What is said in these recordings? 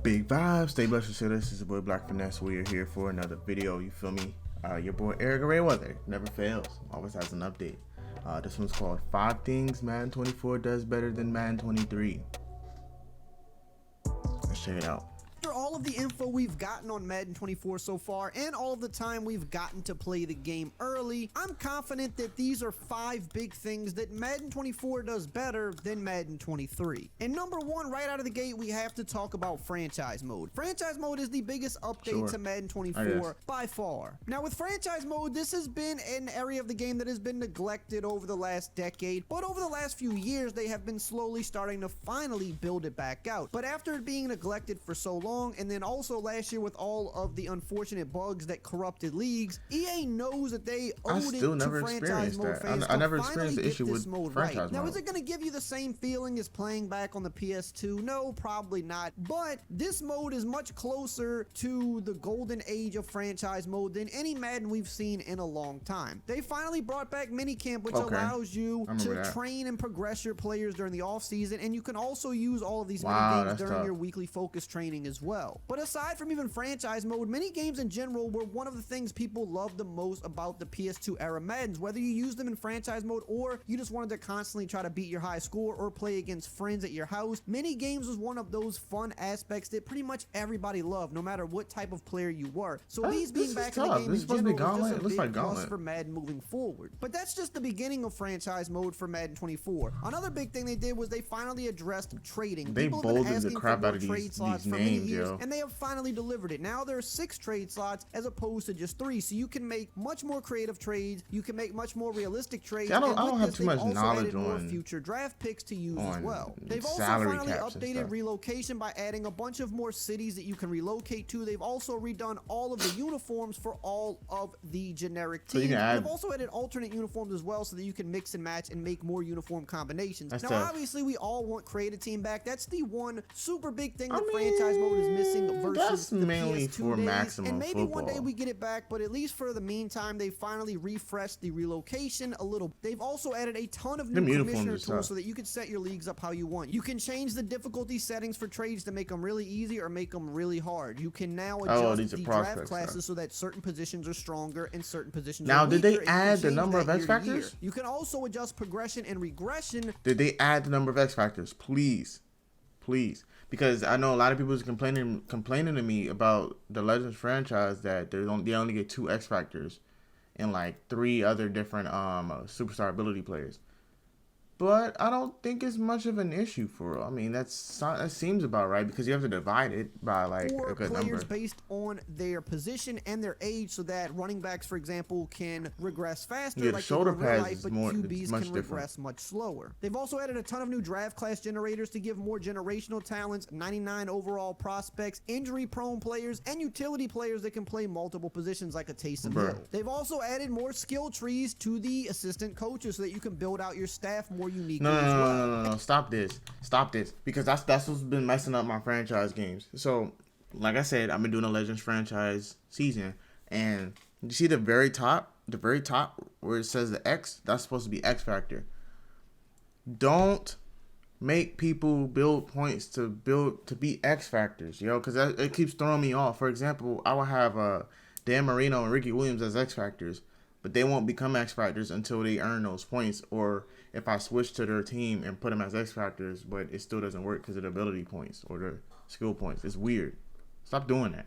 Big vibes, stay blessed. So this is your boy BLKFinesse. We are here for another video. You feel me? Your boy ericrayweather never fails, always has an update. This one's called 5 Things Madden 24 Does Better Than Madden 23. Let's check it out. After all of the info we've gotten on Madden 24 so far, and all of the time we've gotten to play the game early, I'm confident that these are 5 big things that Madden 24 does better than Madden 23. And number 1, right out of the gate, we have to talk about franchise mode. Franchise mode is the biggest update to Madden 24 by far. Now with franchise mode, this has been an area of the game that has been neglected over the last decade, but over the last few years, they have been slowly starting to finally build it back out. But after it being neglected for so long, and then also last year with all of the unfortunate bugs that corrupted leagues, EA knows that they owed it to franchise mode fans I never to experienced finally the issue get this with mode franchise right. Now, mode. is it going to give you the same feeling as playing back on the PS2? No, probably not. But this mode is much closer to the golden age of franchise mode than any Madden we've seen in a long time. They finally brought back minicamp, which allows you to train and progress your players during the offseason, and you can also use all of these minigames during your weekly focus training as well. But aside from even franchise mode, minigames in general were one of the things people loved the most about the PS2 era Maddens. Whether you use them in franchise mode or you just wanted to constantly try to beat your high score or play against friends at your house, minigames was one of those fun aspects that pretty much everybody loved, no matter what type of player you were. So these being back in the game in general is just a big plus for Madden moving forward. But that's just the beginning of franchise mode for Madden 24. Another big thing they did was they finally addressed trading. They People have been bolded asking the crap for out of trade slots for many years, and they have finally delivered it. Now there are 6 trade slots as opposed to just 3, so you can make much more creative trades. You can make much more realistic trades. I don't have too much knowledge on future draft picks to use as well. They've also finally updated relocation by adding a bunch of more cities that you can relocate to. They've also redone all of the uniforms for all of the generic teams. They've also added alternate uniforms as well so that you can mix and match and make more uniform combinations. Now obviously we all want creative team back. That's the one super big thing that franchise mode is missing versus the mainly PS2 for days. maximum And maybe football. one day we get it back, but at least for the meantime, they finally refreshed the relocation a little. They've also added a ton of new commissioner tools so that you can set your leagues up how you want. You can change the difficulty settings for trades to make them really easy or make them really hard. You can now adjust the draft classes so that certain positions are stronger and certain positions are weaker. Now, did they add the number of X factors? You can also adjust progression and regression. Did they add the number of X factors? Please. Because I know a lot of people is complaining to me about the Legends franchise that they only get 2 X factors and like 3 other different superstar ability players. But I don't think it's much of an issue for. I mean, that seems about right because you have to divide it by like a good number. Players based on their position and their age, so that running backs, for example, can regress faster. Yeah, like the shoulder pads life, is but more. QBs much can different. regress much slower. They've also added a ton of new draft class generators to give more generational talents, 99 overall prospects, injury-prone players, and utility players that can play multiple positions like a Taysom Hill. They've also added more skill trees to the assistant coaches so that you can build out your staff more uniquely. No, stop this, because that's what's been messing up my franchise games. So, like I said, I've been doing a Legends franchise season, and you see the very top where it says the X, that's supposed to be X Factor. Don't make people build points to beat X Factors, because it keeps throwing me off. For example, I will have Dan Marino and Ricky Williams as X Factors, but they won't become X Factors until they earn those points, or if I switch to their team and put them as X Factors, but it still doesn't work because of the ability points or the skill points. It's weird. Stop doing that.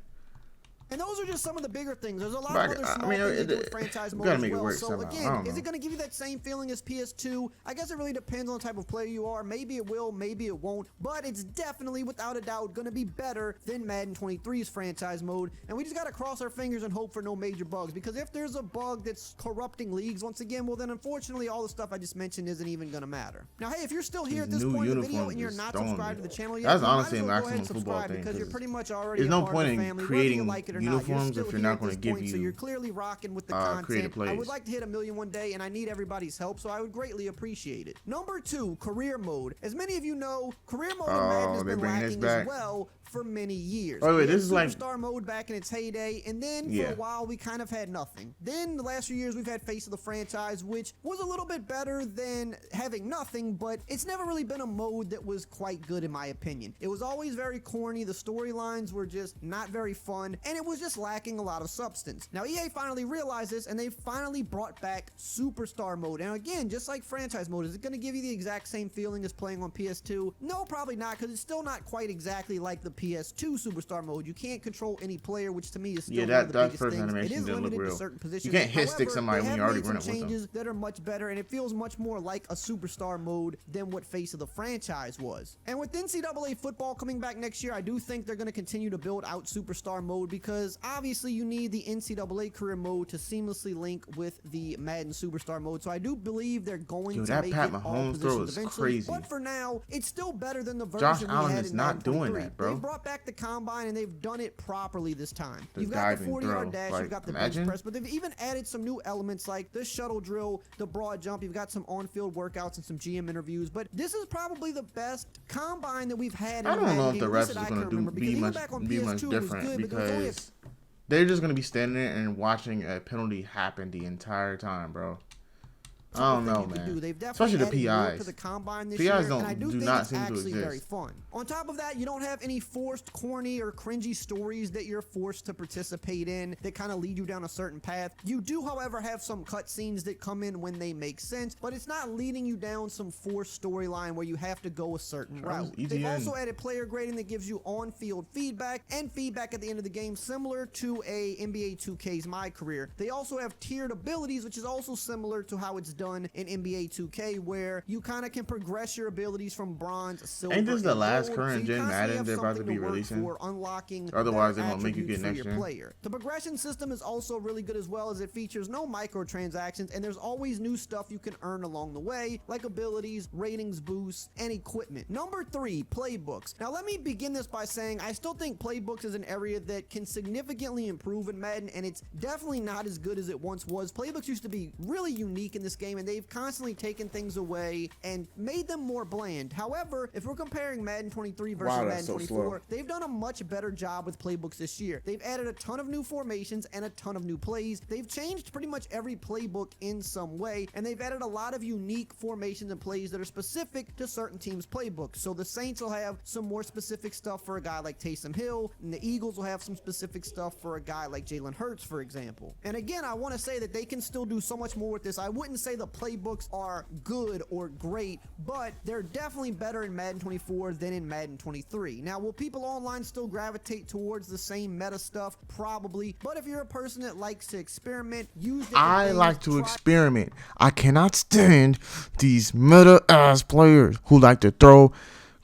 And those are just some of the bigger things. There's a lot of other small things they do with franchise mode as well. So again, is it going to give you that same feeling as PS2? I guess it really depends on the type of player you are. Maybe it will, maybe it won't. But it's definitely, without a doubt, going to be better than Madden 23's franchise mode. And we just got to cross our fingers and hope for no major bugs. Because if there's a bug that's corrupting leagues, once again, well then unfortunately all the stuff I just mentioned isn't even going to matter. Now, hey, if you're still here at this point in the video and you're not subscribed to the channel yet, that's honestly a go ahead maximum and football subscribe thing. because you're pretty much already there's a no part point of the in family, creating like it or uniforms not, if you're not going to give so you're clearly rocking with the content. I would like to hit 1 million one day, and I need everybody's help, so I would greatly appreciate it. Number 2, career mode. As many of you know, career mode in Madden has been lacking as well for many years. Wait, We this had is like Superstar mode back in its heyday, and then for a while we kind of had nothing. Then the last few years we've had Face of the Franchise, which was a little bit better than having nothing, but it's never really been a mode that was quite good in my opinion. It was always very corny, the storylines were just not very fun, and it was just lacking a lot of substance. Now EA finally realized this, and they finally brought back Superstar mode. And again, just like franchise mode, is it going to give you the exact same feeling as playing on PS2? No, probably not, because it's still not quite exactly like the PS2 Superstar mode. You can't control any player, which to me is still one of the biggest first things. animation It is didn't look limited to real. certain positions. You can't hit However, stick somebody when you're already running with them. changes that are much better, and it feels much more like a Superstar mode than what Face of the Franchise was. And with NCAA football coming back next year, I do think they're going to continue to build out Superstar mode, because obviously you need the NCAA career mode to seamlessly link with the Madden Superstar mode. So I do believe they're going to make it all positions eventually. Crazy. But for now, it's still better than the version Josh we Allen had is in not Madden doing 23. that, bro. They brought back the combine, and they've done it properly this time. This You've got the diving 40-yard throw, dash, like, you've got the imagine. bench press, but they've even added some new elements like the shuttle drill, the broad jump. You've got some on-field workouts and some GM interviews, but this is probably the best combine that we've had in I don't know if game, the at refs least is that I going can to remember, be because even much back on be PS2 much it was different, good, but there was only a because they're just going to be standing there and watching a penalty happen the entire time, bro. I don't know, man. They've Especially the definitely added more PIs. to the combine this PIs year, don't and I do think not it's seem to actually very exist. fun. On top of that, you don't have any forced, corny, or cringy stories that you're forced to participate in that kind of lead you down a certain path. You do, however, have some cutscenes that come in when they make sense, but it's not leading you down some forced storyline where you have to go a certain route. They've also added player grading that gives you on-field feedback and feedback at the end of the game, similar to a NBA 2K's My Career. They also have tiered abilities, which is also similar to how it's done in NBA 2K, where you kind of can progress your abilities from bronze, silver, Ain't this the and last gold, current so you gen constantly Madden have they're about to something be work releasing? for unlocking Otherwise, better they're gonna make you get attributes next for your gen. player. The progression system is also really good as well, as it features no microtransactions, and there's always new stuff you can earn along the way, like abilities, ratings boosts, and equipment. Number 3, playbooks. Now let me begin this by saying I still think playbooks is an area that can significantly improve in Madden, and it's definitely not as good as it once was. Playbooks used to be really unique in this game, and they've constantly taken things away and made them more bland. However, if we're comparing Madden 23 versus Madden 24, they've done a much better job with playbooks this year. They've added a ton of new formations and a ton of new plays. They've changed pretty much every playbook in some way, and they've added a lot of unique formations and plays that are specific to certain teams' playbooks. So the Saints will have some more specific stuff for a guy like Taysom Hill, and the Eagles will have some specific stuff for a guy like Jalen Hurts, for example. And again, I want to say that they can still do so much more with this. I wouldn't say the playbooks are good or great, but they're definitely better in Madden 24 than in Madden 23. Now, will people online still gravitate towards the same meta stuff? Probably. But if you're a person that likes to experiment, use different I things, like to experiment. I cannot stand these meta ass players who like to throw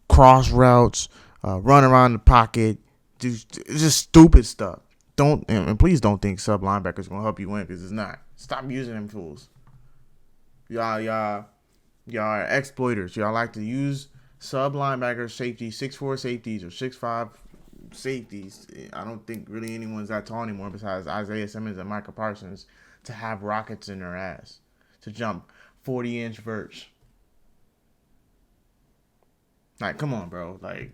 cross routes, run around the pocket, do just stupid stuff. And please don't think sub linebackers gonna help you win, because it's not. Stop using them tools. Y'all are exploiters. Y'all like to use sub linebackers, safeties, 6'4" safeties or 6'5" safeties. I don't think really anyone's that tall anymore besides Isaiah Simmons and Micah Parsons to have rockets in their ass to jump 40-inch verts. Like, come on, bro. Like,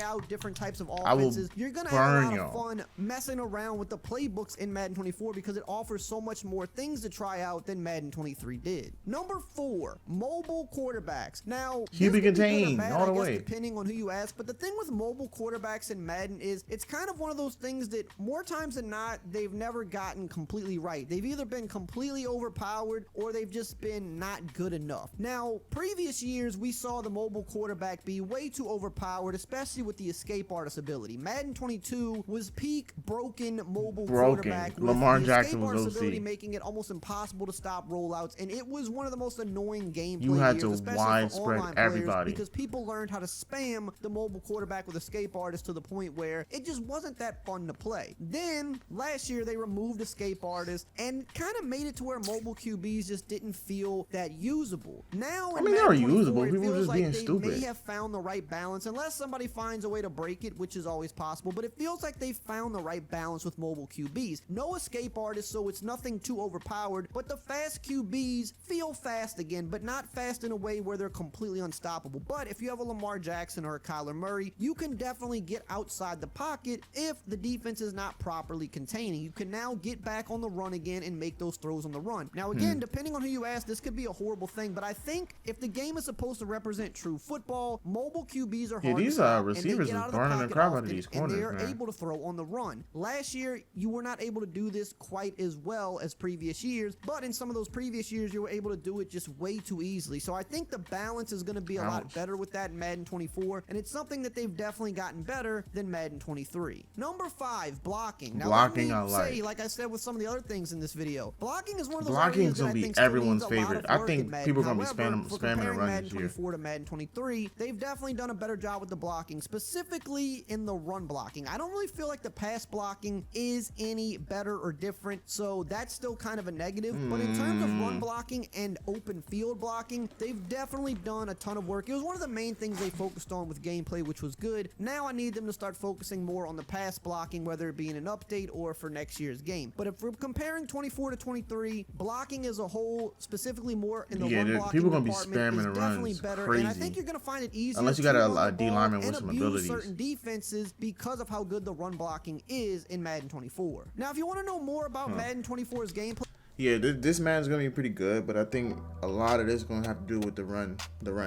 out different types of offenses. You're gonna have a lot of fun messing around with the playbooks in Madden 24 because it offers so much more things to try out than Madden 23 did. Number 4, mobile quarterbacks. Now, QB contained all the way, depending on who you ask. But the thing with mobile quarterbacks in Madden is it's kind of one of those things that more times than not they've never gotten completely right. They've either been completely overpowered or they've just been not good enough. Now, previous years we saw the mobile quarterback be way too overpowered, especially with the escape artist ability. Madden 22 was peak broken mobile quarterback. Lamar with Jackson the escape was artist OC, ability making it almost impossible to stop rollouts, and it was one of the most annoying gameplay you had years, to especially widespread for online everybody because people learned how to spam the mobile quarterback with escape artist to the point where it just wasn't that fun to play. Then last year they removed escape artist and kind of made it to where mobile QBs just didn't feel that usable. Now, I mean, they were usable. It People were feels just like being they stupid. may have found the right balance, unless somebody finds finds a way to break it, which is always possible, but it feels like they found the right balance with mobile QBs. No escape artists, so it's nothing too overpowered, but the fast QBs feel fast again, but not fast in a way where they're completely unstoppable. But if you have a Lamar Jackson or a Kyler Murray, you can definitely get outside the pocket if the defense is not properly containing. You can now get back on the run again and make those throws on the run. Now again, depending on who you ask, this could be a horrible thing, but I think if the game is supposed to represent true football, mobile QBs are hard these to stop, receivers and they get is out of the burning the pocket crap out of often, these and they corners, are man. able to throw on the run. Last year, you were not able to do this quite as well as previous years, but in some of those previous years, you were able to do it just way too easily. So I think the balance is going to be a lot better with that in Madden 24, and it's something that they've definitely gotten better than Madden 23. Number 5, blocking. Now, Blocking, let I me say, like I said with some of the other things in this video, blocking is one of those Blocking areas is that gonna I be think still everyone's needs a lot favorite. of I work think in Madden. people are gonna be However, for spamming and comparing run Madden this year. 24 to Madden 23, they've definitely done a better job with the blocking, specifically in the run blocking. I don't really feel like the pass blocking is any better or different, so that's still kind of a negative. But in terms of run blocking and open field blocking, they've definitely done a ton of work. It was one of the main things they focused on with gameplay, which was good. Now I need them to start focusing more on the pass blocking, whether it be in an update or for next year's game. But if we're comparing 24 to 23, blocking as a whole, specifically more in the run blocking people gonna be department, spamming is and definitely runs better. crazy. And I think you're gonna find it easier Unless you to got a run the D ball lineman with and some abuse abilities. certain defenses because of how good the run blocking is in Madden 24. Now, if you want to know more about Madden 24's gameplay, Yeah, this man's gonna be pretty good, but I think a lot of this is gonna have to do with the run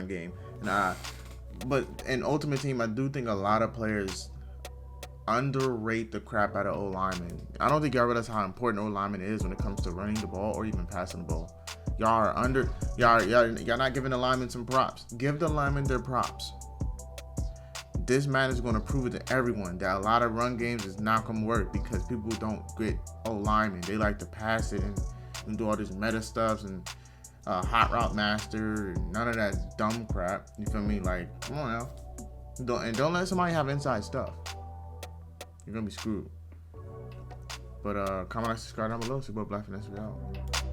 game. But in Ultimate Team, I do think a lot of players underrate the crap out of O-linemen. I don't think y'all realize how important O-lineman is when it comes to running the ball or even passing the ball. Y'all not giving the linemen some props. Give the linemen their props. This man is going to prove it to everyone that a lot of run games is not going to work because people don't get O-linemen. They like to pass it and do all this meta stuff and hot route master and none of that dumb crap. You feel me? Like, come on now. Don't let somebody have inside stuff. You're going to be screwed. But comment, like, subscribe down below. See what BLKFinesse we out.